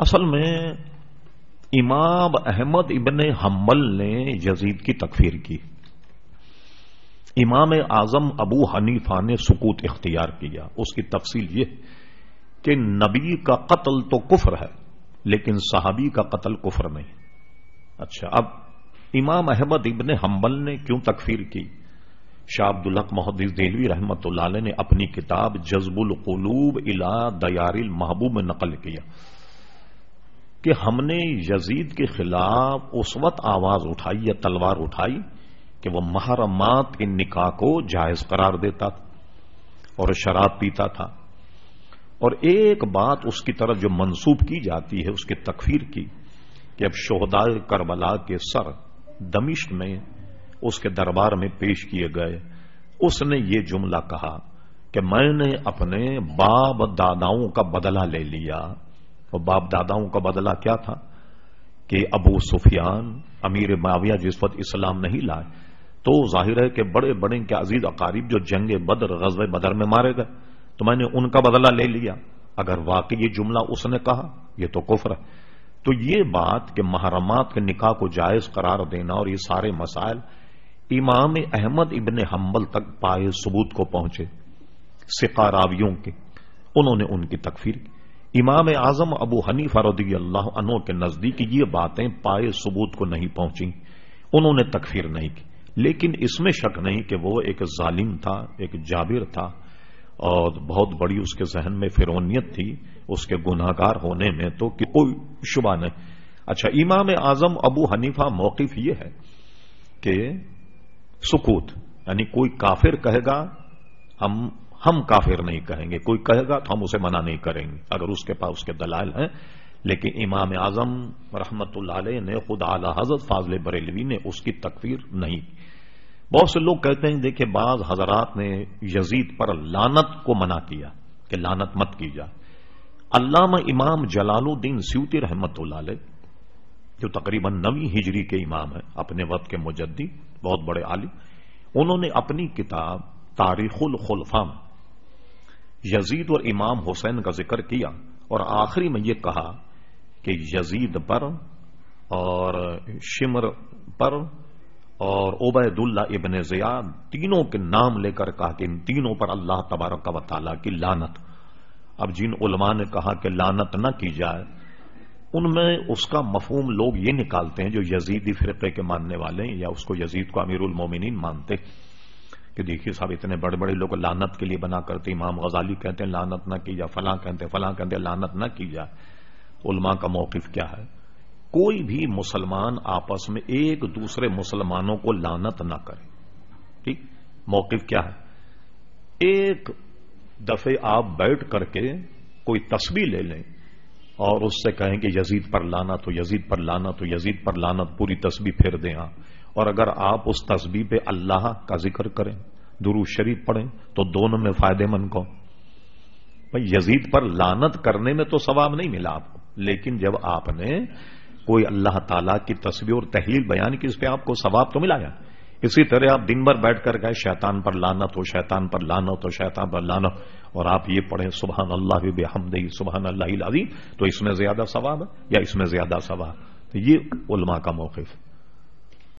اصل میں امام احمد ابن حنبل نے یزید کی تکفیر کی. امام اعظم ابو حنیفہ نے سکوت اختیار کیا. اس کی تفصیل یہ کہ نبی کا قتل تو کفر ہے لیکن صحابی کا قتل کفر نہیں. اچھا، اب امام احمد ابن حنبل نے کیوں تکفیر کی؟ شاہ عبدالحق محدث دہلوی رحمۃ اللہ علیہ نے اپنی کتاب جذب القلوب الی دیار المحبوب میں نقل کیا کہ ہم نے یزید کے خلاف اس وقت آواز اٹھائی یا تلوار اٹھائی کہ وہ محرمات کے نکاح کو جائز قرار دیتا تھا اور شراب پیتا تھا. اور ایک بات اس کی طرف جو منسوب کی جاتی ہے اس کی تکفیر کی کہ اب شہداء کربلا کے سر دمشق میں اس کے دربار میں پیش کیے گئے. اس نے یہ جملہ کہا کہ میں نے اپنے باپ داداؤں کا بدلہ لے لیا. اور باپ داداؤں کا بدلہ کیا تھا کہ ابو سفیان امیر معاویہ جس وقت اسلام نہیں لائے تو ظاہر ہے کہ بڑے بڑے کے عزیز اقارب جو جنگ بدر غزوہ بدر میں مارے گئے تو میں نے ان کا بدلہ لے لیا. اگر واقعی یہ جملہ اس نے کہا یہ تو کفر ہے. تو یہ بات کہ محرمات کے نکاح کو جائز قرار دینا اور یہ سارے مسائل امام احمد ابن حنبل تک پائے ثبوت کو پہنچے ثقہ راویوں کے، انہوں نے ان کی تکفیر کی. امام اعظم ابو حنیفہ رضی اللہ عنہ کے نزدیک یہ باتیں پائے ثبوت کو نہیں پہنچیں، انہوں نے تکفیر نہیں کی. لیکن اس میں شک نہیں کہ وہ ایک ظالم تھا، ایک جابر تھا اور بہت بڑی اس کے ذہن میں فرعونیت تھی اس کے گناہگار ہونے میں، تو کوئی شبہ نہیں. اچھا، امام اعظم ابو حنیفہ موقف یہ ہے کہ سکوت، یعنی کوئی کافر کہے گا ہم کافر نہیں کہیں گے، کوئی کہے گا تو ہم اسے منع نہیں کریں گے اگر اس کے پاس اس کے دلائل ہیں. لیکن امام اعظم رحمت اللہ علیہ نے خود اعلی حضرت فاضل بریلوی نے اس کی تکفیر نہیں. بہت سے لوگ کہتے ہیں دیکھیں بعض حضرات نے یزید پر لعنت کو منع کیا کہ لعنت مت کی جائے. علامہ امام جلال الدین سیوطی رحمت اللہ علیہ جو تقریباً 9ویں ہجری کے امام ہیں، اپنے وقت کے مجدی، بہت بڑے عالم، انہوں نے اپنی کتاب تاریخ الخلفاء میں یزید اور امام حسین کا ذکر کیا اور آخری میں یہ کہا کہ یزید پر اور شمر پر اور عبید اللہ ابن زیاد تینوں کے نام لے کر کہا کہ ان تینوں پر اللہ تبارک و تعالیٰ کی لعنت. اب جن علماء نے کہا کہ لعنت نہ کی جائے ان میں اس کا مفہوم لوگ یہ نکالتے ہیں جو یزیدی فرقے کے ماننے والے ہیں یا اس کو یزید کو امیر المومنین مانتے کہ دیکھیے صاحب اتنے بڑے بڑے لوگ لعنت کے لیے بنا کرتے، امام غزالی کہتے ہیں لعنت نہ کی جائے، فلاں کہتے ہیں لعنت نہ کی جائے. علماء کا موقف کیا ہے؟ کوئی بھی مسلمان آپس میں ایک دوسرے مسلمانوں کو لعنت نہ کرے. ٹھیک، موقف کیا ہے؟ ایک دفعے آپ بیٹھ کر کے کوئی تسبیح لے لیں اور اس سے کہیں کہ یزید پر لعنت ہو، یزید پر لعنت ہو، یزید پر لعنت، پوری تسبیح پھیر دیں آپ. اور اگر آپ اس تسبیح پہ اللہ کا ذکر کریں، درود شریف پڑھیں تو دونوں میں فائدے مند کون؟ بھائی یزید پر لعنت کرنے میں تو ثواب نہیں ملا آپ کو، لیکن جب آپ نے کوئی اللہ تعالیٰ کی تسبیح اور تحلیل بیان کی اس پہ آپ کو ثواب تو ملا ہے. اسی طرح آپ دن بھر بیٹھ کر گئے شیطان پر لعنت ہو، شیطان پر لعنت ہو، شیطان پر لعنت، اور آپ یہ پڑھیں سبحان اللہ بحمدہ سبحان اللہ العظیم، تو اس میں زیادہ ثواب ہے یا اس میں زیادہ ثواب؟ تو یہ علماء کا موقف.